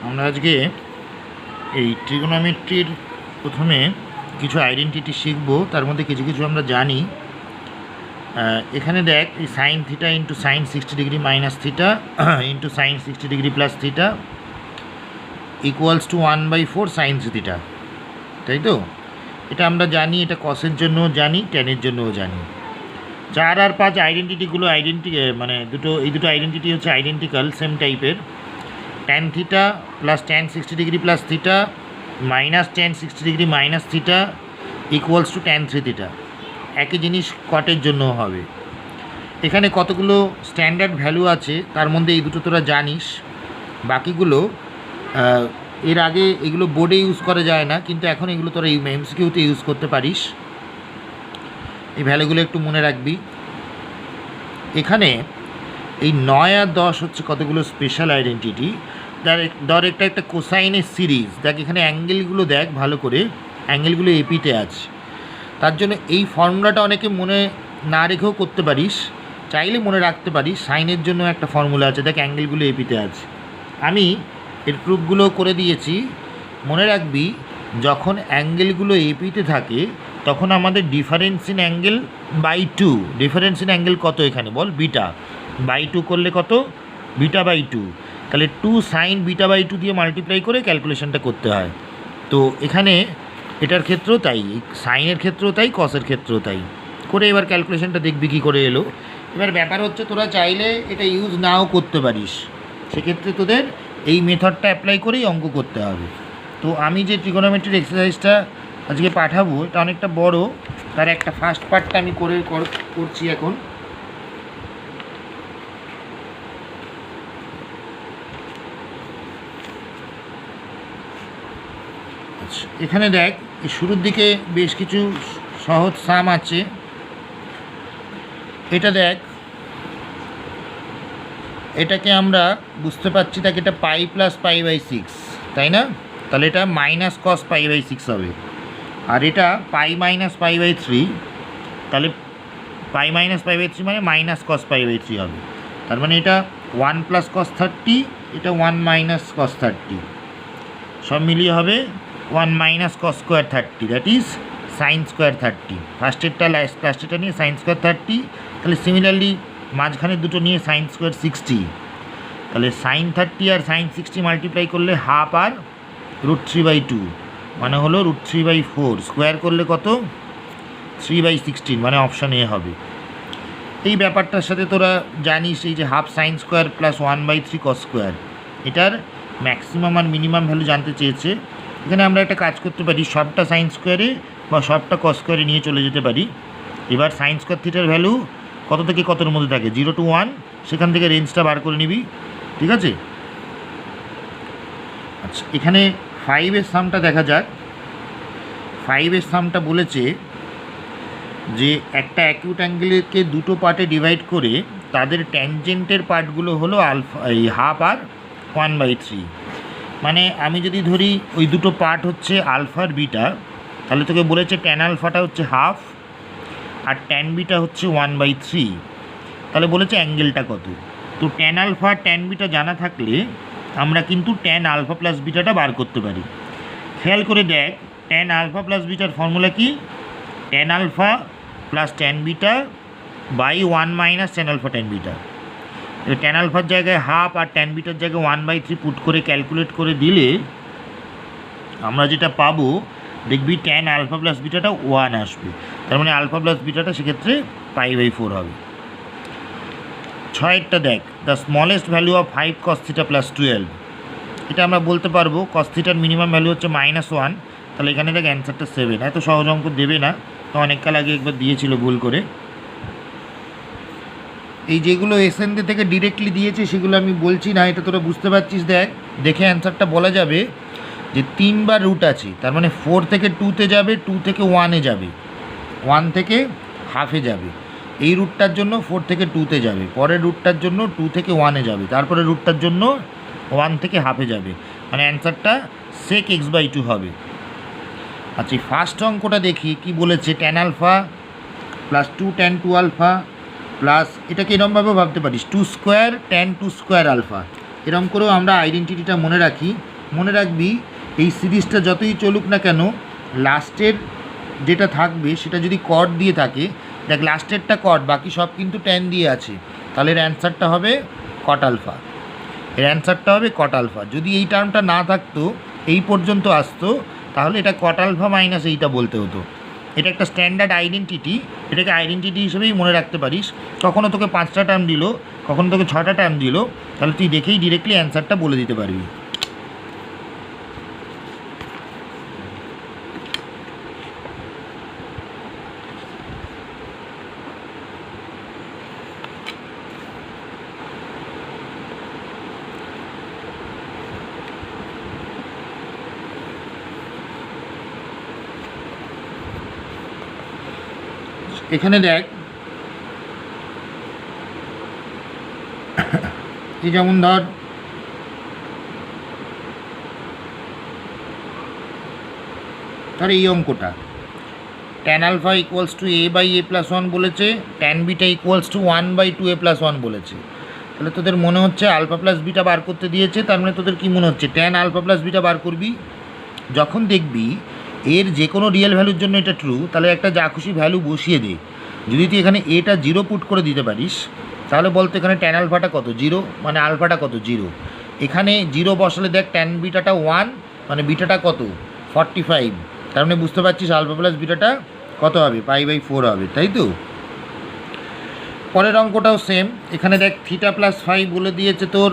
আমরা আজকে এই ট্রিগোনোমেট্রির প্রথমে কিছু আইডেন্টিটি শিখব। তার মধ্যে কিছু কিছু আমরা জানি। এখানে দেখ, এই sine theta into sign 60 degree minus theta into sign 60 degree plus theta equals to 1/4 sine theta, তাই তো? এটা আমরা জানি, এটা কসের জন্যও জানি, ট্যানের জন্যও জানি। 4 আর 5 আইডেন্টিটিগুলো মানে এই দুটো আইডেন্টিটি হচ্ছে আইডেন্টিক্যাল, সেম টাইপের। Tan theta plus tan 60 degree plus theta minus tan 60 degree minus theta equals to tan 3 theta. একই জিনিস কটের জন্য হবে। এখানে কতগুলো স্ট্যান্ডার্ড ভ্যালু আছে, তার মধ্যে এই দুটো তোরা জানিস। বাকিগুলো এর আগে এগুলো বোর্ডে ইউজ করা যায় না, কিন্তু এখন এগুলো তোরা এমসিকিউতে ইউজ করতে পারিস। এই ভ্যালুগুলো একটু মনে রাখবি। এখানে এই 9 আর 10 হচ্ছে কতগুলো স্পেশাল আইডেন্টিটি। ধর একটা কোসাইনের সিরিজ। দেখ এখানে অ্যাঙ্গেলগুলো দেখ ভালো করে, অ্যাঙ্গেলগুলো এপিতে আছে। তার জন্য এই ফর্মুলাটা অনেকে মনে না রেখেও করতে পারিস, চাইলে মনে রাখতে পারিস। সাইনের জন্য একটা ফর্মুলা আছে, দেখ অ্যাঙ্গেলগুলো এপিতে আছে। আমি এর প্রুফগুলো করে দিয়েছি। মনে রাখবি, যখন অ্যাঙ্গেলগুলো এপিতে থাকে তখন আমাদের difference in angle by 2। Difference in angle কত এখানে বল? বিটা বাই 2 করলে কত? Beta by 2। তাহলে 2 সাইন বিটা বাই 2 দিয়ে মাল্টিপ্লাই করে ক্যালকুলেশনটা করতে হয়। তো এখানে এটার ক্ষেত্রেও তাই, সাইনের ক্ষেত্রেও তাই, কসের ক্ষেত্রেও তাই। করে এবার ক্যালকুলেশনটা দেখবি কী করে এলো। এবার ব্যাপার হচ্ছে, তোরা চাইলে এটা ইউজ নাও করতে পারিস। সেক্ষেত্রে তোদের এই মেথডটা অ্যাপ্লাই করেই অঙ্ক করতে হবে। তো আমি যে ট্রিগোনোমেট্রির এক্সারসাইজটা আজকে পাঠাবো, এটা অনেকটা বড়। তার একটা ফার্স্ট পার্টটা আমি করছি এখন। এখানে দেখ, শুরুর দিকে বেশ কিছু সহজ সাম আছে। এটা দেখ, এটাকে আমরা বুঝতে পারছি, তাকে এটা পাই প্লাস পাই বাই 6, তাই না? তাহলে এটা মাইনাস কস পাই বাই 6 হবে। আর এটা পাই মাইনাস পাই বাই 3, তাহলে পাই মাইনাস পাই বাই 3 মানে মাইনাস কস পাই বাই 3 হবে। তার মানে এটা 1 প্লাস কস 30, এটা 1 মাইনাস কস 30, সব মিলিয়ে হবে 1 minus cos square 30, that is sine square 30। ফার্স্টেরটা লাস্টেরটা নিয়ে সাইন স্কোয়ার 30, তাহলে সিমিলারলি মাঝখানে দুটো নিয়ে সাইন স্কোয়ার 60। তাহলে সাইন 30 আর সাইন 60 মাল্টিপ্লাই করলে হাফ আর √3/2 মানে হলো √3/4। স্কোয়ার করলে কত? 3/16, মানে অপশান এ হবে। এই ব্যাপারটার সাথে তোরা জানিস, এই যে half sine square plus 1/3 cos square, এটার ম্যাক্সিমাম আর মিনিমাম ভ্যালু জানতে চেয়েছে। এখানে আমরা একটা কাজ করতে পারি, সবটা সাইন স্কোয়ারে বা সবটা কস স্কোয়ারে নিয়ে চলে যেতে পারি। এবার সাইন স্কোয়ার থিটার ভ্যালু কত থেকে কতর মধ্যে থাকে? 0 to 1, সেখান থেকে রেঞ্জটা বার করে নিবি, ঠিক আছে? আচ্ছা, এখানে 5-এর সামটা দেখা যাক। 5-এর সামটা বলেছে যে একটা অ্যাকিউট অ্যাঙ্গেলকে দুটো পার্টে ডিভাইড করে তাদের ট্যানজেন্টের পার্টগুলো হলো হাফ আর 1/3। মানে আমি যদি ধরি ওই দুটো পার্ট হচ্ছে আলফা আর বিটা, তাহলে তোকে বলেছে ট্যান আলফাটা হচ্ছে হাফ আর ট্যান বিটা হচ্ছে 1/3। তাহলে বলেছে অ্যাঙ্গেলটা কত। তো ট্যান আলফা আর ট্যান বিটা জানা থাকলে আমরা কিন্তু ট্যান আলফা প্লাস বিটাটা বার করতে পারি। খেয়াল করে দেখ, ট্যান আলফা প্লাস বিটার ফর্মুলা কি? Tan alpha plus tan beta by 1 minus tan alpha tan beta. Tan আলফার জায়গায় হাফ আর ট্যান বিটার জায়গায় 1/3 পুট করে ক্যালকুলেট করে দিলে আমরা যেটা পাবো, দেখবি ট্যান আলফা প্লাস বিটাটা 1 আসবে। তার মানে আলফা প্লাস বিটাটা সেক্ষেত্রে পাই/4 হবে। 6-এরটা দেখ, the smallest value of 5 cos θ plus 12। এটা আমরা বলতে পারবো cos θর মিনিমাম ভ্যালু হচ্ছে -1। তাহলে এখানে দেখ অ্যান্সারটা 7। এত সহজ অঙ্ক দেবে না, তো অনেককাল আগে একবার দিয়েছিল ভুল করে। এই যেগুলো এসএনডি থেকে ডিরেক্টলি দিয়েছে সেগুলো আমি বলছি না, এটা তোরা বুঝতে পারছিস। দেখ, দেখে অ্যান্সারটা বলা যাবে যে 3বার রুট আছে, তার মানে 4 থেকে 2-তে যাবে, 2 থেকে 1-এ যাবে, 1 থেকে হাফে যাবে। এই রুটটার জন্য 4 থেকে 2-তে যাবে, পরের রুটটার জন্য 2 থেকে 1-এ যাবে, তারপরে রুটটার জন্য 1 থেকে হাফে যাবে, মানে অ্যান্সারটা sec x/2 হবে। আচ্ছা, ফার্স্ট অঙ্কটা দেখি কি বলেছে। Tan alpha plus 2 tan 2 alpha plus, এটাকে এরমভাবেও ভাবতে পারিস, 2 স্কোয়ার ট্যান 2 স্কোয়ার আলফা। এরকম করেও আমরা আইডেন্টিটিটা মনে রাখি। মনে রাখবি এই সিরিজটা যতই চলুক না কেন, লাস্টের যেটা থাকবে সেটা যদি কট দিয়ে থাকে, দেখ লাস্টেরটা কট, বাকি সব কিন্তু ট্যান দিয়ে আছে, তাহলে এর অ্যান্সারটা হবে কট আলফা। এর অ্যান্সারটা হবে কট আলফা। যদি এই টার্মটা না থাকতো, এই পর্যন্ত আসতো, তাহলে এটা কট আলফা মাইনাস এইটা বলতে হতো। এটা একটা স্ট্যান্ডার্ড আইডেন্টিটি, এটাকে আইডেন্টিটি হিসেবেই মনে রাখতে পারিস। কখনও তোকে 5টা টার্ম দিল, কখনও তোকে 6টা টার্ম দিল, তাহলে তুই দেখেই ডিরেক্টলি অ্যান্সারটা বলে দিতে পারবি। এখানে দেখ, এই যেমন ধর এই অঙ্কটা tan alpha equals to a by a plus 1 বলেছে, tan beta equals to 1/2a plus 1 বলেছে। তাহলে তোদের মনে হচ্ছে আলফা প্লাস বিটা বার করতে দিয়েছে, তার মানে তোদের কী মনে হচ্ছে, ট্যান আলফা প্লাস বিটা বার করবি। যখন দেখবি এর যে কোনো রিয়েল ভ্যালুর জন্য এটা ট্রু, তাহলে একটা যা খুশি ভ্যালু বসিয়ে দে। যদি তুই এখানে এটা 0 পুট করে দিতে পারিস, তাহলে বলতো এখানে ট্যান আলফাটা কত, 0, মানে আলফাটা কত, 0। এখানে 0 বসালে দেখ ট্যান বিটাটা 1, মানে বিটাটা কত, 45। তার মানে বুঝতে পারছিস আলফা প্লাস বিটাটা কত হবে, π/4 হবে, তাই তো। পরের অঙ্কটাও সেম, এখানে দেখ θ+5 বলে দিয়েছে তোর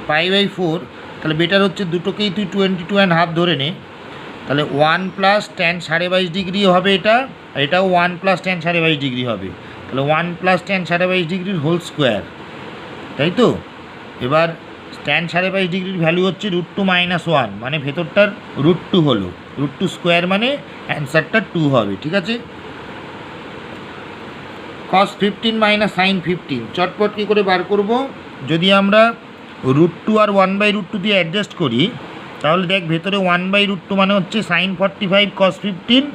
π/4, তাহলে বেটার হচ্ছে দুটোকেই তুই 22.5 ধরে নে। তাহলে 1 প্লাস ট্যান 22.5 ডিগ্রি হবে এটা, আর এটাও 1 প্লাস ট্যান 22.5 ডিগ্রি হবে। তাহলে 1 প্লাস ট্যান 22.5 ডিগ্রির হোল স্কোয়ার, তাই তো। এবার ট্যান 22.5 ডিগ্রির ভ্যালু হচ্ছে √2 - 1, মানে ভেতরটার √2 হলো, √2 স্কোয়ার মানে অ্যান্সারটা 2 হবে, ঠিক আছে। cos 15 - sin 15 চটপট কী করে বার করব, যদি আমরা √2 আর 1/√2 দিয়ে অ্যাডজাস্ট করি, তাহলে দেখ ভেতরে 1/√2 মানে হচ্ছে sin 45 cos 15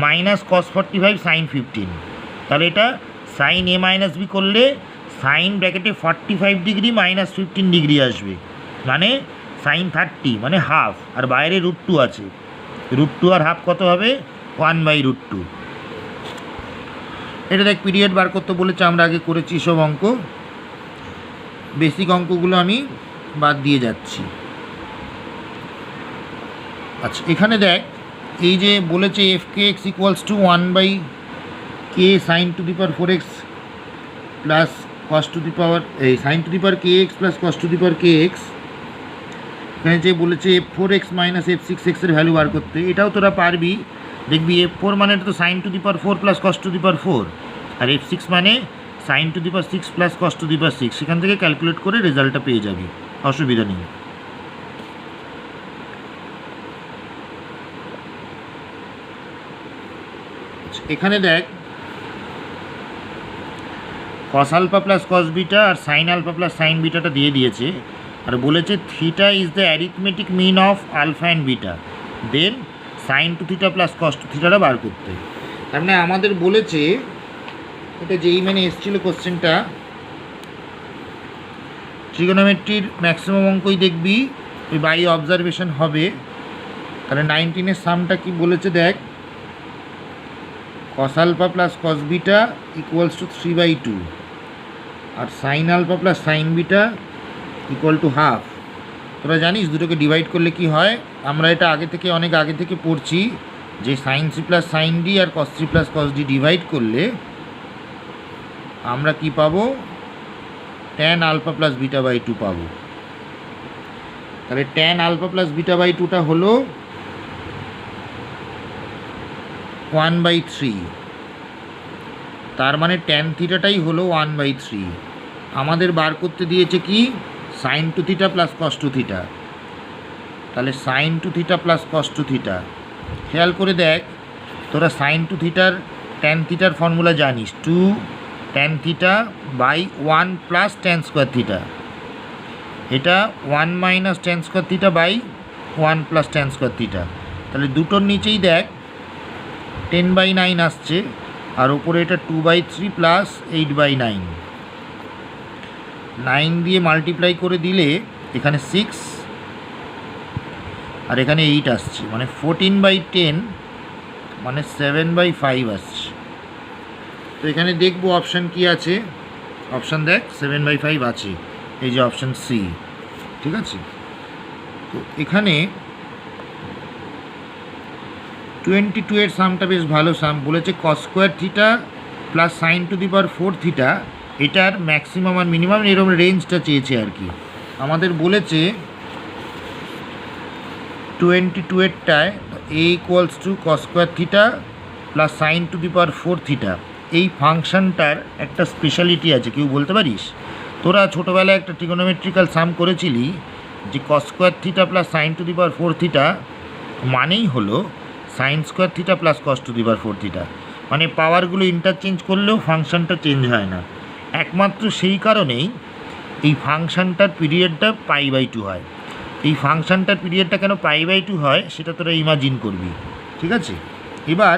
minus cos 45 sin 15। তাহলে এটা sin a মাইনাস বি করলে সাইন ব্র্যাকেটে 45 ডিগ্রি মাইনাস 15 ডিগ্রি আসবে, মানে sin 30, মানে হাফ, আর বাইরে √2 আছে, √2 আর হাফ কত হবে, 1/√2। এটা দেখ পিরিয়ড বার করতে বলেছে, আমরা আগে করেছি সব অঙ্ক, বেসিক অঙ্কগুলো আমি বাদ দিয়ে যাচ্ছি। আচ্ছা এখানে দেখ, এই যে বলেছে f(k(x) equals to 1/k sin to the power 4x plus cos to the power sin to the power kx plus cos to the power kx, এখানে যে বলেছে f4x মাইনাস f6x এর ভ্যালু বার করতে, এটাও তোরা পারবি। দেখবি f4 মানে তো sin to the power 4 plus cos to the power 4, আর f6 মানে sin to the power 6 plus cos to the power 6, সেখান থেকে ক্যালকুলেট করে রেজাল্টটা পেয়ে যাবি, অসুবিধা নেই। এখানে দেখ cos alpha plus cos beta আর sin আলফা প্লাস sin বিটাটা দিয়ে দিয়েছে, আর বলেছে theta is the arithmetic mean of alpha and beta, then sin two theta plus cos to থিটাটা বার করতে। তার মানে আমাদের বলেছে, এটা যেই মানে এসেছিল কোশ্চেনটা, ট্রিগোনোমেট্রির ম্যাক্সিমাম অঙ্কই দেখবি ওই বাই অবজারভেশন হবে। তাহলে 19-এর সামটা কি বলেছে দেখ, cos alpha plus cos beta equals to 3/2, আর sin alpha plus sin beta equal to half. তোরা জানিস দুটোকে ডিভাইড করলে কি হয়, আমরা এটা অনেক আগে থেকে পড়ছি যে sin c plus sin d আর cos c plus cos d divide করলে আমরা কি পাবো, tan alpha plus beta by 2 পাবো। তাহলে tan alpha plus beta by 2টা হলো 1/3, তার মানে tan থিটাটাই হলো 1/3। আমাদের বার করতে দিয়েছে কি, sin two theta plus cos two theta, তাহলে sin two theta plus cos two theta. খেয়াল করে দেখ, তোরা sin টু থিটার tan থিটার ফর্মুলা জানিস, 2 tan theta by 1 plus tan square theta, এটা 1 minus tan square theta by 1 plus tan square theta. তাহলে দুটোর নিচেই দেখ 10/9 আসছে, আর ওপরে এটা 2/3 প্লাস 8/9, 9 দিয়ে মাল্টিপ্লাই করে দিলে এখানে 6 আর এখানে 8 আসছে, মানে 14/10 মানে 7/5 আসছে। তো এখানে দেখবো অপশান কি আছে। অপশান দেখ 7/5 আছে, এই যে অপশান সি, ঠিক আছে। তো এখানে 22 এর সামটা বেশ ভালো সাম বলেছে, cos square theta plus sin to the power 4 theta, এটার ম্যাক্সিমাম আর মিনিমাম এরকম রেঞ্জটা চেয়েছে আর কি। আমাদের বলেছে 22 এরটায় a equals to cos square theta plus sin to the power 4 theta. এই ফাংশনটার একটা স্পেশালিটি আছে, কেউ বলতে পারিস? তোরা ছোটোবেলায় একটা ট্রিগোনোমেট্রিক্যাল সাম করেছিলি যে cos square theta plus sin to the power 4 theta মানেই হলো sin square theta plus cos to the power 4 theta, মানে পাওয়ারগুলো ইন্টারচেঞ্জ করলেও ফাংশনটা চেঞ্জ হয় না। একমাত্র সেই কারণেই এই ফাংশনটার পিরিয়ডটা π/2 হয়। এই ফাংশনটার পিরিয়ডটা কেন π/2 হয় সেটা তোরা ইমাজিন করবি, ঠিক আছে। এবার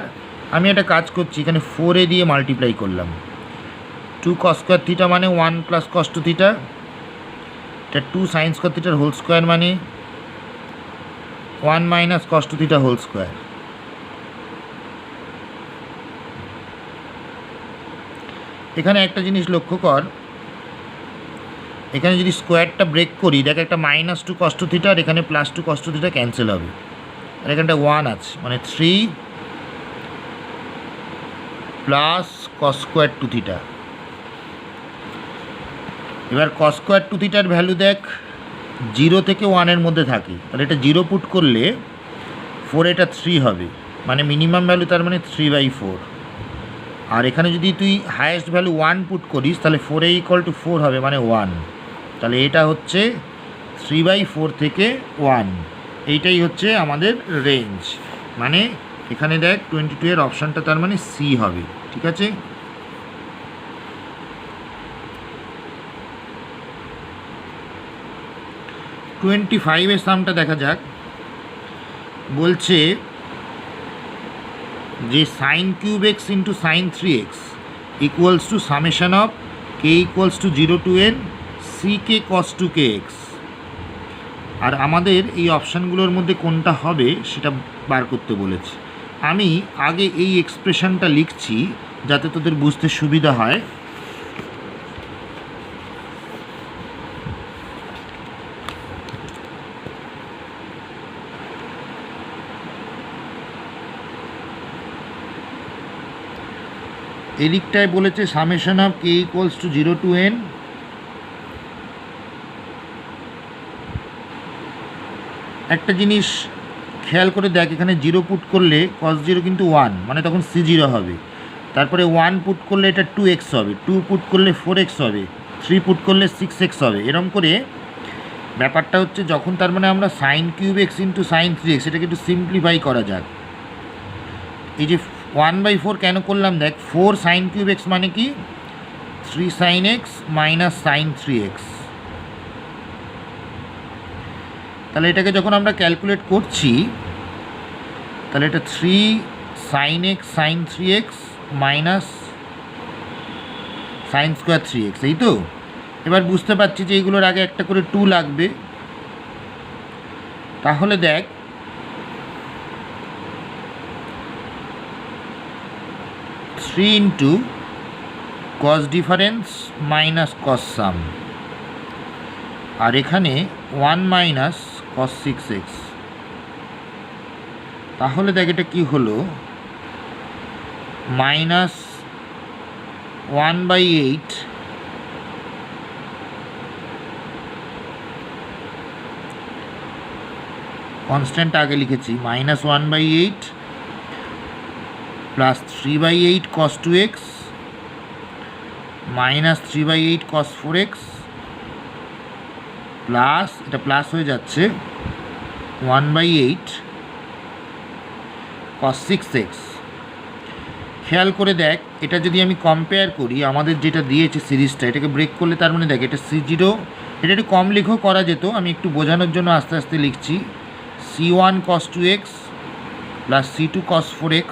আমি একটা কাজ করছি, এখানে 4 দিয়ে মাল্টিপ্লাই করলাম। 2 cos স্কোয়ার থিটা মানে 1 প্লাস cos টু থিটা, এটা 2 sin স্কোয়ার থিটার হোল স্কোয়ার মানে 1 minus cos two theta whole square. এখানে একটা জিনিস লক্ষ্য কর, এখানে যদি স্কোয়ারটা ব্রেক করি দেখ একটা -2 cos টু থিটা আর এখানে +2 cos টু থিটা ক্যান্সেল হবে, আর এখানটা 1 আছে, মানে 3 plus cos square two theta. এবার cos স্কোয়ার টু থিটার ভ্যালু দেখ 0 থেকে 1 এর মধ্যে থাকে, তাহলে এটা 0 পুট করলে 4 এটা 3 হবে, মানে মিনিমাম ভ্যালু তার মানে 3/4। আর এখানে যদি তুই হায়েস্ট ভ্যালু 1 পুট করিস তাহলে 4a = 4 হবে, মানে 1। তাহলে এটা হচ্ছে 3/4 থেকে 1, এইটাই হচ্ছে আমাদের রেঞ্জ। মানে এখানে দেখ 22 এর অপশানটা তার মানে সি হবে, ঠিক আছে। টোয়েন্টি ফাইভের সামটা দেখা যাক। বলছে যে sin³ x into sin3x equals to summation of k equals to 0 to n ck cos 2kx। আর আমাদের এই অপশানগুলোর মধ্যে কোনটা হবে সেটা বার করতে বলেছে। আমি আগে এই এক্সপ্রেশনটা লিখছি যাতে তোদের বুঝতে সুবিধা হয়। এদিকটায় বলেছে summation of k equals to 0 to n একটা জিনিস খেয়াল করে দেখ, এখানে 0 পুট করলে cos 0 কিন্তু 1, মানে তখন c0 হবে। তারপরে 1 পুট করলে এটা 2x হবে, 2 পুট করলে 4x হবে, 3 পুট করলে 6x হবে। এরকম করে ব্যাপারটা হচ্ছে যখন তার মানে আমরা sin³ x ইন্টু sin3x এটাকে একটু সিম্পলিফাই করা যাক। এই যে 1/4 কেন করলাম দেখ, 4 sin³ x মানে কি 3 sin x minus sin 3x। তাহলে এটাকে যখন আমরা ক্যালকুলেট করছি তাহলে এটা 3 sin x sin 3x minus sin square 3x, এই তো। এবার বুঝতে পারছি যে এইগুলোর আগে একটা করে 2 লাগবে। তাহলে দেখ 3 into cos difference minus cos সাম, আর এখানে 1 মাইনাস cos 6x। তাহলে দেখ এটা কি হলো, মাইনাস 1/8 কনস্ট্যান্ট আগে লিখেছি, minus 1/8 plus 3/8 cos 2x minus 3/8 cos 4x plus এটা প্লাস হয়ে যাচ্ছে 1/8 cos 6x। খেয়াল করে দেখ এটা যদি আমি কম্পেয়ার করি আমাদের যেটা দিয়েছে সিরিজটা, এটাকে ব্রেক করলে তার মানে দেখ এটা c0, এটা একটু কম লিখেও করা যেত, আমি একটু বোঝানোর জন্য আস্তে আস্তে লিখছি। c1 cos 2x plus c2 cos 4x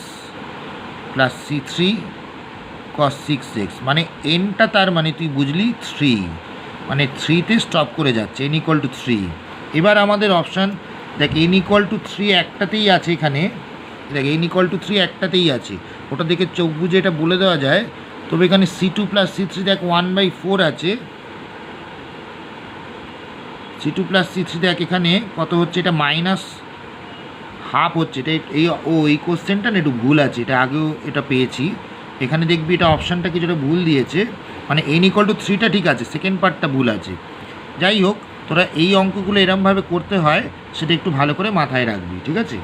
plus c3 cos 6x, মানে এনটা তার মানে তুই বুঝলি 3, মানে 3-তে স্টপ করে যাচ্ছে, n ইকুয়াল টু 3। এবার আমাদের অপশান দেখ n ইকুয়াল টু 3 একটাতেই আছে, এখানে দেখ n ইকুয়াল টু 3 একটাতেই আছে, ওটা দেখে চোখ বুঝে এটা বলে দেওয়া যায়। তবে এখানে C2 প্লাস C3 দেখ 1/4 আছে, C2 প্লাস C3 দেখ এখানে কত হচ্ছে, এটা -½ হচ্ছে। এটা এই কোশ্চেনটা না একটু ভুল আছে, এটা আগেও এটা পেয়েছি। এখানে দেখবি এটা অপশানটা কিছুটা ভুল দিয়েছে, মানে n ইকুয়াল টু 3টা ঠিক আছে, সেকেন্ড পার্টটা ভুল আছে। যাই হোক, তোরা এই অঙ্কগুলো এরমভাবে করতে হয় সেটা একটু ভালো করে মাথায় রাখবি, ঠিক আছে?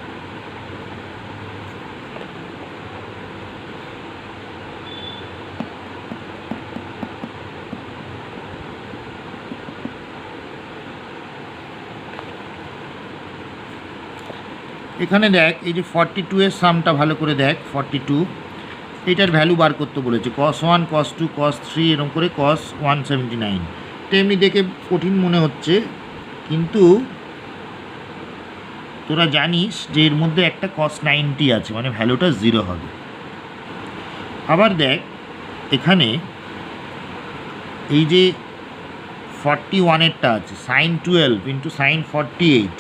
এখানে দেখ এই যে 42 এর সামটা ভালো করে দেখ, 42 এটার ভ্যালু বার করতে বলেছে, cos 1 cos 2 cos 3 এরকম করে cos 179। তো এমনি দেখে কঠিন মনে হচ্ছে, কিন্তু তোরা জানিস যে এর মধ্যে একটা cos 90 আছে, মানে ভ্যালুটা 0 হবে। আবার দেখ এখানে এই যে 41এরটা আছে, sin 12 into sin 48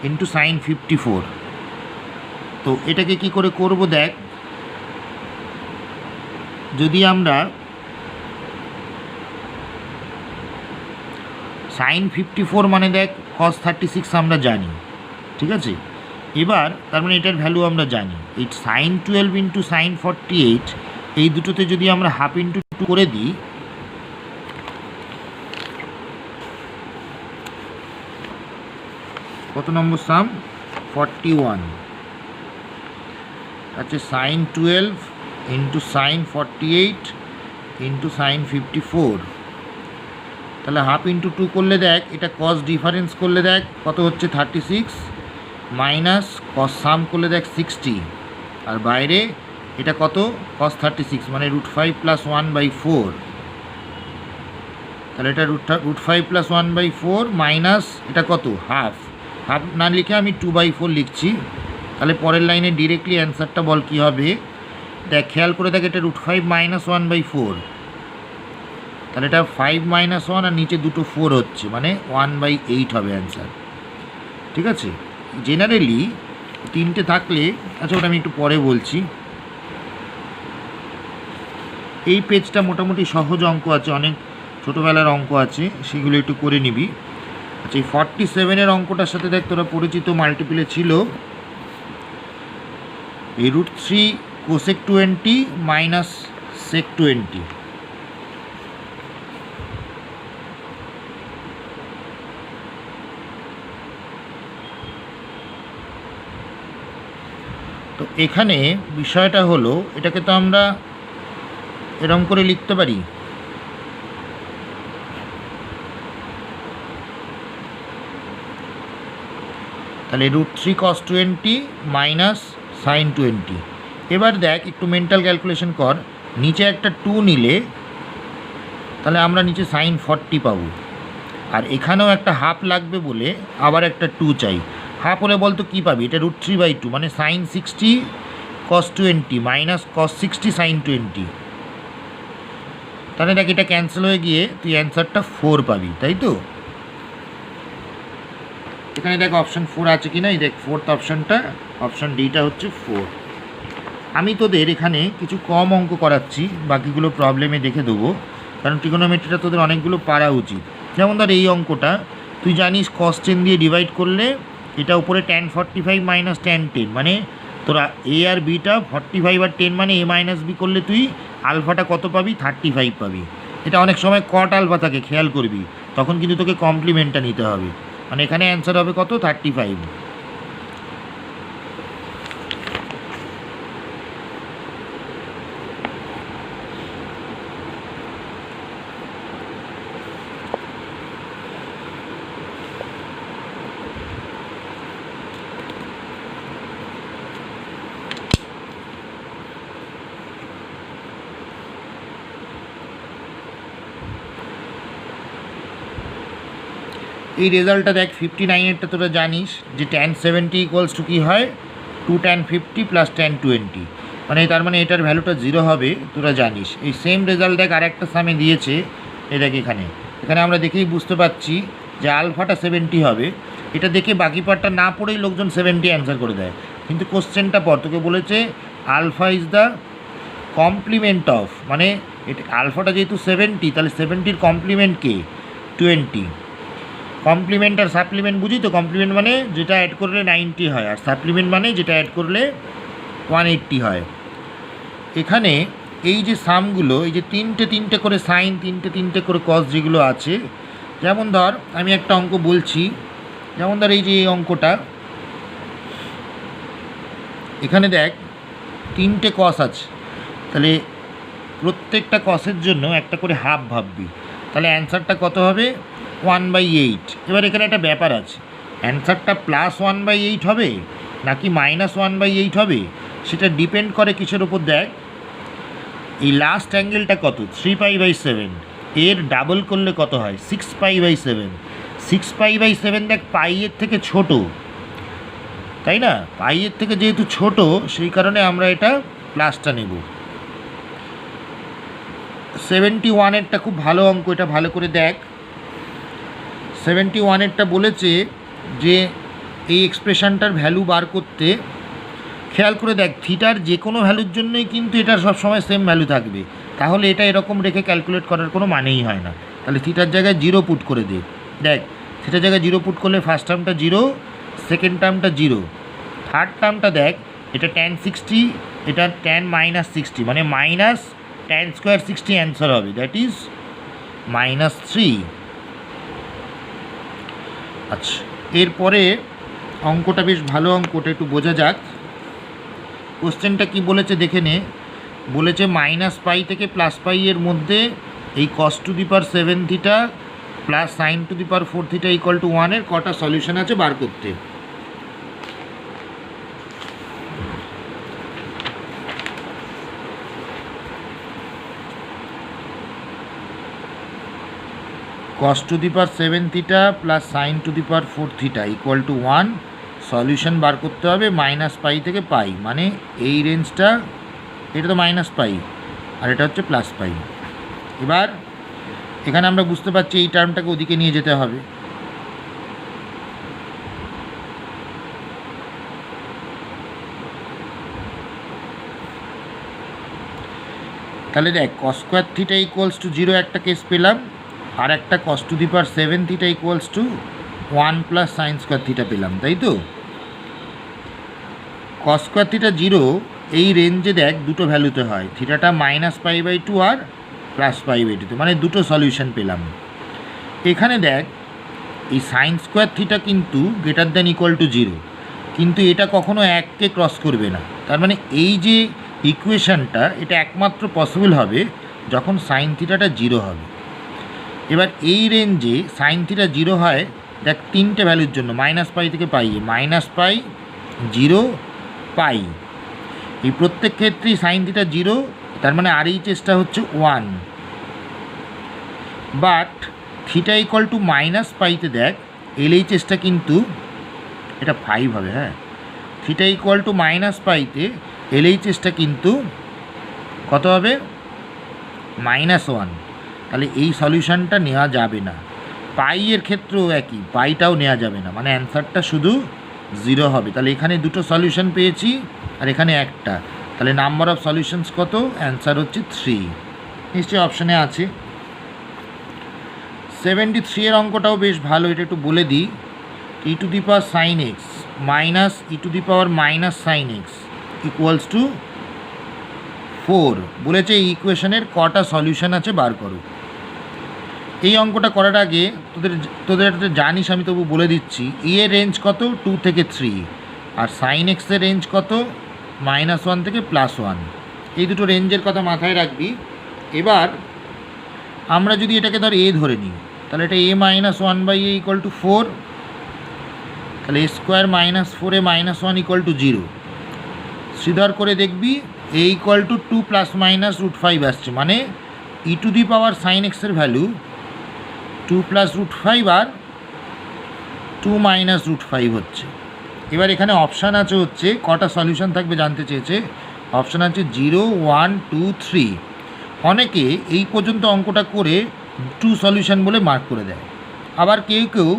into sin 54। তো এটাকে কি করে করব দেখ, যদি আমরা sin 54 মানে দেখ cos 36 আমরা জানি, ঠিক আছে? এবার তার মানে এটার ভ্যালু আমরা জানি, এই sin 12 ইন্টু sin 48 এই দুটোতে যদি আমরা হাফ ইন্টু 2 করে দিই, কত নম্বর সাম? 41। আচ্ছা, sin 12 into sin 48 into sin 54, তাহলে হাফ ইন্টু 2 করলে দেখ এটা cos ডিফারেন্স করলে দেখ কত হচ্ছে 36, মাইনাস cos সাম করলে দেখ 60, আর বাইরে এটা কত cos 36 মানে √5 প্লাস 1/4। তাহলে এটা √5 প্লাস 1/4 মাইনাস এটা কত হাফ না লিখে আমি 2/4 লিখছি। তাহলে পরের লাইনে ডিরেক্টলি অ্যান্সারটা বল কী হবে, দেখ খেয়াল করে দেখ এটা √5 মাইনাস 1/4, তাহলে এটা 5 - 1 আর নিচে দুটো 4 হচ্ছে, মানে 1/8 হবে অ্যান্সার, ঠিক আছে? জেনারেলি 3টে থাকলে, আচ্ছা ওটা আমি একটু পরে বলছি। এই পেজটা মোটামুটি সহজ অঙ্ক আছে, অনেক ছোটোবেলার অঙ্ক আছে, সেগুলো একটু করে নিবি। আচ্ছা, এই 47-এর অঙ্কটার সাথে দেখ তোরা পরিচিত, মাল্টিপ্লে ছিল এই √3 cosec 20 মাইনাস sec 20। তো এখানে বিষয়টা হলো, এটাকে তো আমরা এরকম করে লিখতে পারি, তাহলে √3 cos 20 মাইনাস sin 20। এবার দেখ একটু মেন্টাল ক্যালকুলেশন কর, নিচে একটা 2 নিলে তাহলে আমরা নিচে sin 40 পাবো, আর এখানেও একটা হাফ লাগবে বলে আবার একটা 2 চাই। হাফ হলে বলতো কী পাবি, এটা √3/2 মানে sin 60 cos 20 minus cos 60 sin 20। তাহলে দেখ এটা ক্যান্সেল হয়ে গিয়ে তুই অ্যান্সারটা 4 পাবি, তাই তো? এখানে দেখ অপশান 4 আছে কি না, এই দেখ 4th অপশানটা, অপশান ডিটা হচ্ছে 4। আমি তোদের এখানে কিছু কম অঙ্ক করাচ্ছি, বাকিগুলো প্রবলেমে দেখে দেবো, কারণ ট্রিগোনোমেট্রিটা তোদের অনেকগুলো পারা উচিত। যেমন ধর এই অঙ্কটা তুই জানিস cos 10 দিয়ে ডিভাইড করলে এটা উপরে tan 45 মাইনাস tan 10, মানে তোরা এ আর বিটা 45 আর 10 মানে a মাইনাস বি করলে তুই আলফাটা কত পাবি, 35 পাবি। এটা অনেক সময় কট আলফা থাকে, খেয়াল করবি, তখন কিন্তু তোকে কমপ্লিমেন্টটা নিতে হবে, মানে এখানে অ্যান্সার হবে কত, 35। এই রেজাল্টটা দেখ 59-এরটা তোরা জানিস যে tan 70 ইকুয়ালস টু কী হয়, 2 tan 50 প্লাস tan 20, মানে তার মানে এটার ভ্যালুটা 0 হবে, তোরা জানিস। এই সেম রেজাল্ট দেখ আরেকটা সামে দিয়েছে, এই দেখ এখানে এখানে আমরা দেখেই বুঝতে পারছি যে আলফাটা 70 হবে। এটা দেখে বাকি পার্টটা না পড়েই লোকজন 70 অ্যান্সার করে দেয়, কিন্তু কোশ্চেনটা পর তোকে বলেছে alpha is the complement of, মানে এটা আলফাটা যেহেতু 70 তাহলে 70-র কমপ্লিমেন্ট কে 20। কমপ্লিমেন্ট আর সাপ্লিমেন্ট বুঝি তো, কমপ্লিমেন্ট মানে যেটা অ্যাড করলে 90 হয়, আর সাপ্লিমেন্ট মানে যেটা অ্যাড করলে 180 হয়। এখানে এই যে সামগুলো, এই যে তিনটে তিনটে করে সাইন, তিনটে তিনটে করে কস যেগুলো আছে, যেমন ধর আমি একটা অঙ্ক বলছি, যেমন ধর এই যে এই অঙ্কটা, এখানে দেখ তিনটে কস আছে, তাহলে প্রত্যেকটা কসের জন্য একটা করে হাফ ভাববি, তাহলে অ্যান্সারটা কত হবে 1/8। এবার এখানে একটা ব্যাপার আছে, অ্যান্সারটা +1/8 হবে নাকি -1/8 হবে, সেটা ডিপেন্ড করে কিসের ওপর দেখ, এই লাস্ট অ্যাঙ্গেলটা কত 3π/7, এর ডাবল করলে কত হয় 6π/7। 6π/7 দেখ পাইয়ের থেকে ছোট, তাই না, পাইয়ের থেকে যেহেতু ছোট সেই কারণে আমরা এটা প্লাসটা নেব। 71-এরটা খুব ভালো অঙ্ক, এটা ভালো করে দেখ। 71-এরটা বলেছে যে এই এক্সপ্রেশনটার ভ্যালু বার করতে, খেয়াল করে দেখ থিটার যে কোনো ভ্যালুর জন্যই কিন্তু এটার সবসময় সেম ভ্যালু থাকবে, তাহলে এটা এরকম রেখে ক্যালকুলেট করার কোনো মানেই হয় না। তাহলে থিটার জায়গায় 0 পুট করে দে, দেখ থিটার জায়গায় 0 পুট করলে ফার্স্ট টার্মটা 0, সেকেন্ড টার্মটা 0, থার্ড টার্মটা দেখ এটা tan 60, এটা tan -60, মানে -tan² 60 অ্যান্সার হবে, দ্যাট ইজ -3। আচ্ছা, এরপরে অঙ্কটা বেশ ভালো অঙ্কটা, একটু বোঝা যাক। কোশ্চেনটা কি বলেছে দেখে নে, বলেছে -π থেকে +π এর মধ্যে এই cos⁴ theta plus sin⁴ theta = 1 এর কটা সলিউশন আছে বার করতে। cos⁴ theta plus sin⁴ theta = 1, solution বার করতে হবে -π থেকে π, মানে এই রেঞ্জটা, এটা তো -π আর এটা হচ্ছে +π। এবার এখানে আমরা বুঝতে পারছি এই টার্মটাকে ওদিকে নিয়ে যেতে হবে, তাহলে দেখ cos² থিটা = 0 একটা কেস পেলাম, আর একটা cos⁴ থিটা = 1 + sin² থিটা পেলাম, তাই তো। cos² থিটা 0 এই রেঞ্জে দেখ দুটো ভ্যালুতে হয়, থিটাটা -π/2 আর +π/2, মানে দুটো সলিউশন পেলাম। এখানে দেখ এই sin² থিটা কিন্তু > 0, কিন্তু এটা কখনো 1কে ক্রস করবে না, তার মানে এই যে ইকুয়েশনটা এটা একমাত্র পসিবল হবে যখন সাইন থিটাটা 0 হবে। এবার এই রেঞ্জে সাইন থিটা 0 হয় দেখ তিনটে ভ্যালুর জন্য, -π থেকে π, -π, 0, π, এই প্রত্যেক ক্ষেত্রেই সাইন থিটা 0, তার মানে RHSটা হচ্ছে 1। বাট থিটা = -π-তে দেখ LHSটা কিন্তু এটা 5 হবে, হ্যাঁ, থিটা = -π-তে LHSটা কিন্তু কত হবে -1, তাহলে এই সলিউশনটা নেওয়া যাবে না। পাইয়ের ক্ষেত্রেও একই, পাইটাও নেওয়া যাবে না, মানে অ্যান্সারটা শুধু 0 হবে। তাহলে এখানে দুটো সলিউশন পেয়েছি আর এখানে একটা, তাহলে নাম্বার অফ সলিউশনস কত, অ্যান্সার হচ্ছে 3, নিশ্চয়ই অপশানে আছে। 73 এর অঙ্কটাও বেশ ভালো, এটা একটু বলে দিই। e⁻sin x minus e⁻−sin x = 4 বলেছে, এই ইকুয়েশনের কটা সলিউশন আছে বার করো। এই অঙ্কটা করার আগে তোদের জানিস, আমি তবু বলে দিচ্ছি, ই এর রেঞ্জ কত 2 থেকে 3, আর sin x এর রেঞ্জ কত -1 থেকে +1, এই দুটো রেঞ্জের কথা মাথায় রাখবি। এবার আমরা যদি এটাকে ধর a ধরে নিই, তাহলে এটা a-1/a = 4, তাহলে a² - 4a - 1 = 0। শ্রীধর করে দেখবি a = 2 ± √5 আসছে, মানে e⁻sin x এর ভ্যালু 2 + √5 আর 2 - √5 হচ্ছে। এবার এখানে অপশান আছে হচ্ছে কটা সলিউশন থাকবে জানতে চেয়েছে, অপশান আছে 0, 1, 2, 3। অনেকে এই পর্যন্ত অঙ্কটা করে ট্রু সলিউশন বলে মার্ক করে দেয়। আবার কেউ কেউ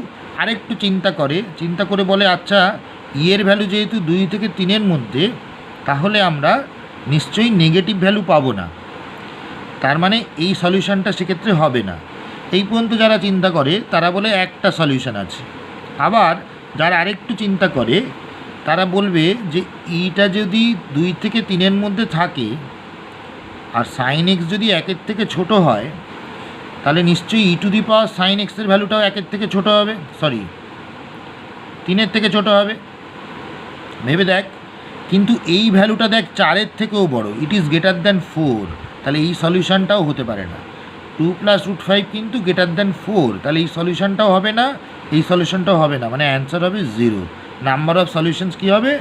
আরেকটু চিন্তা করে বলে আচ্ছা এর ভ্যালু যেহেতু 2 থেকে 3-এর মধ্যে, তাহলে আমরা নিশ্চয়ই নেগেটিভ ভ্যালু পাবো না, তার মানে এই সলিউশনটা সেক্ষেত্রে হবে না। এই পর্যন্ত যারা চিন্তা করে তারা বলে একটা সলিউশন আছে। আবার যারা আরেকটু চিন্তা করে তারা বলবে যে ইটা যদি 2 থেকে 3-এর মধ্যে থাকে আর সাইন এক্স যদি 1-এর থেকে ছোট হয়, তাহলে নিশ্চয়ই ই টু দি পাওয়ার সাইন এক্সের ভ্যালুটাও 1-এর থেকে ছোট হবে, 3-এর থেকে ছোট হবে। ভেবে দেখ, কিন্তু এই ভ্যালুটা দেখ 4-এর থেকেও বড়, ইট ইজ গ্রেটার দ্যান 4, তাহলে এই সলিউশনটাও হতে পারে না। 2 + √5 কিন্তু গ্রেটার দ্যান 4, তাহলে এই সলিউশনটাও হবে না, এই সলিউশনটাও হবে না, মানে অ্যান্সার হবে 0। নাম্বার অফ সলিউশনস কী হবে?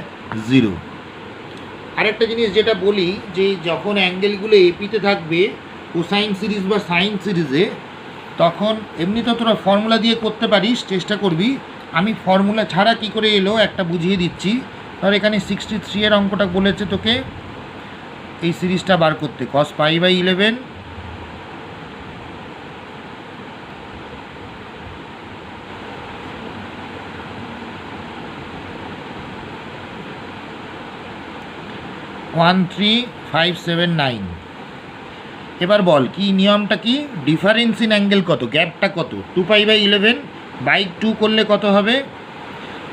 0। আরেকটা জিনিস যেটা বলি, যে যখন অ্যাঙ্গেলগুলো এপিতে থাকবে কোসাইন সিরিজ বা সাইন সিরিজে, তখন এমনি তো তোরা ফর্মুলা দিয়ে করতে পারিস, চেষ্টা করবি। আমি ফর্মুলা ছাড়া কি করে এলো একটা বুঝিয়ে দিচ্ছি। ধর এখানে 63-এর অঙ্কটা বলেছে তোকে এই সিরিজটা বার করতে, cos π/11 13579। এবার বল কি নিয়মটা, কি ডিফারেন্স ইন অ্যাঙ্গেল কত, গ্যাপটা কত? 2π/11 বাই 2 করলে কত হবে?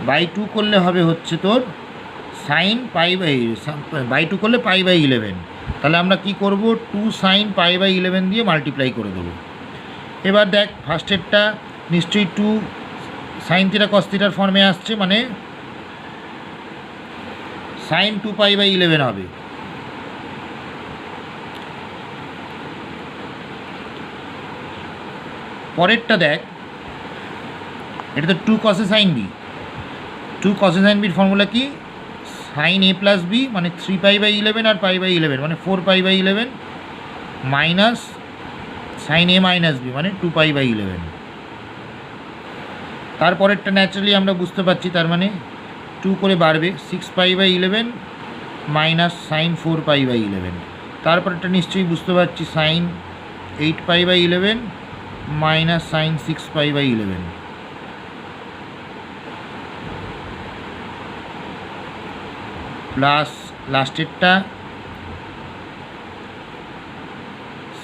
বাই 2 করলে হবে হচ্ছে তোর সাইন বাই 2 করলে π/11। তাহলে আমরা কি করব, 2 sin π/11 দিয়ে মাল্টিপ্লাই করে দেবো। এবার দেখ ফার্স্টেরটা নিশ্চয়ই 2 sin θ cos θ ফর্মে আসছে, মানে sin 2π/11 হবে। পরেরটা দেখ, এটা তো 2 cos sin b। 2 cos sin b formula কি? sin a + b মানে 3π/11 আর π/11 মানে 4π/11 মাইনাস sin a - b মানে 2π/11। তারপরেরটা ন্যাচারালি আমরা বুঝতে পারছি, তার মানে 2 করে বাড়বে, 6π/11 মাইনাস sin 4π/11। তারপরেরটা নিশ্চয়ই বুঝতে পারছি, sin 8π/11 মাইনাস sin 6π/11। প্লাস লাস্টেরটা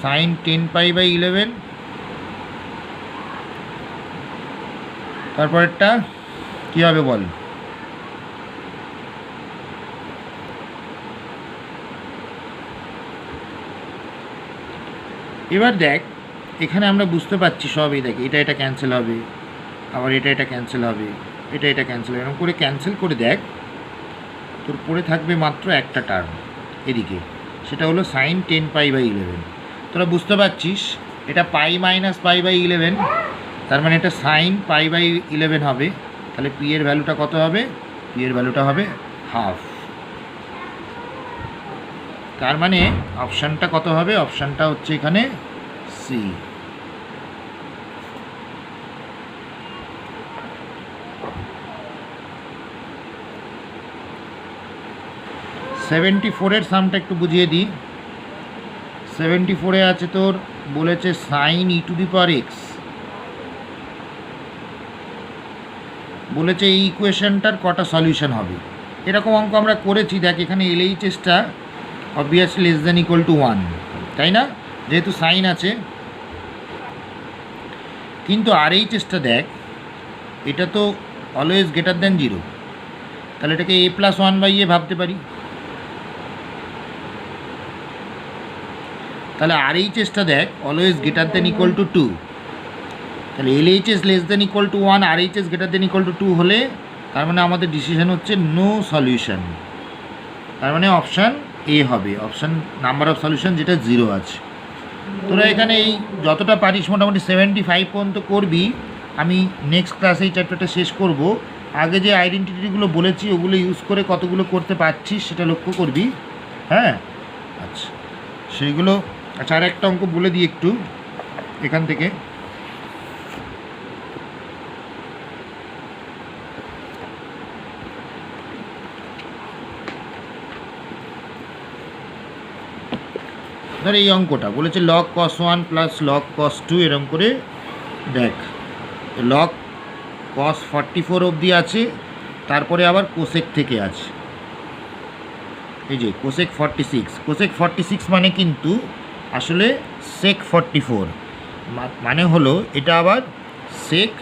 sin 10π/11। তারপরেরটা কী হবে বল? এবার দেখ এখানে আমরা বুঝতে পারছি সবই, দেখ এটা ক্যান্সেল হবে, আবার এটা ক্যান্সেল হবে, এটা ক্যান্সেল হবে, এরকম করে ক্যান্সেল করে দেখ তোর পড়ে থাকবে মাত্র একটা টার্ম এদিকে, সেটা হলো sin 10π/11। তোরা বুঝতে পারছিস এটা π - π/11, তার মানে এটা sin π/11 হবে। তাহলে পি এর ভ্যালুটা কত হবে? পি এর ভ্যালুটা হবে হাফ। তার মানে অপশানটা কত হবে? অপশানটা হচ্ছে এখানে সি। সেভেন্টি ফোরের সামটা একটু বুঝিয়ে দিই। 74-এ আছে তোর বলেছে sign E two the power x, বলেছে এই ইকুয়েশনটার কটা সলিউশন হবে। এরকম অঙ্ক আমরা করেছি, দেখ এখানে এলএইচএসটা obviously less than equal to 1, তাই না, যেহেতু সাইন আছে। কিন্তু আরএইচএসটা দেখ, এটা তো অলওয়েজ গ্রেটার দ্যান 0, তাহলে এটাকে a + 1/a ভাবতে পারি। তাহলে আরএইচএসটা দেখ always greater than equal two 2, তাহলে LHS less than equal to 1, RHS greater than equal two 2 হলে তার মানে আমাদের ডিসিশন হচ্ছে নো সলিউশন। তার মানে অপশান এ হবে, অপশান নাম্বার অফ সলিউশন যেটা 0 আছে। তোরা এখানে এই যতটা পারিস মোটামুটি 75 পর্যন্ত করবি। আমি নেক্সট ক্লাসে এই চ্যাপ্টারটা শেষ করব। আগে যে আইডেন্টিটিগুলো বলেছি ওগুলো ইউজ করে কতগুলো করতে পারছিস সেটা লক্ষ্য করবি। হ্যাঁ, আচ্ছা সেইগুলো। আচ্ছা আর একটা অঙ্ক বলে দিই একটু এখান থেকে। ধর এই অঙ্কটা বলেছে লগ কস 1 প্লাস লগ কস 2, এরকম করে দেখ লগ কস 44 অবধি আছে, তারপরে আবার কোসেক থেকে আছে, এই যে কোসেক 46, কোসেক 46 মানে কিন্তু আসলে সেক 44, মানে হলো এটা আবার সেক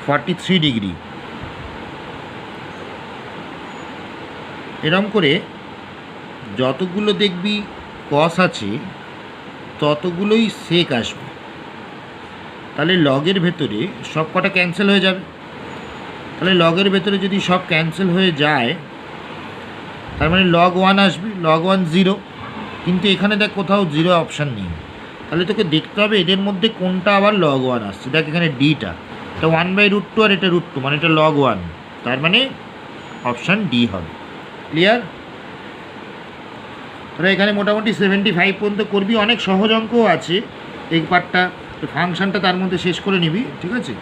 43 ডিগ্রি। এরকম করে যতগুলো দেখবি কস আছে ততগুলোই সেক আসবে, তাহলে লগের ভেতরে সব কটা ক্যান্সেল হয়ে যাবে। তাহলে লগের ভেতরে যদি সব ক্যান্সেল হয়ে যায় তার মানে লগ 1 আসবে, লগ 1 0, কিন্তু এখানে দেখ কোথাও 0 অপশান নেই। তাহলে তোকে দেখতে হবে এদের মধ্যে কোনটা আবার লগ 1 আসছে। দেখ এখানে ডিটা, এটা 1/√2 আর এটা √2, মানে এটা লগ 1, তার মানে অপশান ডি হবে। ক্লিয়ার? তোরা এখানে মোটামুটি 75 পর্যন্ত করবি, অনেক সহজ অঙ্কও আছে এই পার্টটা, ফাংশনটা তার মধ্যে শেষ করে নিবি, ঠিক আছে?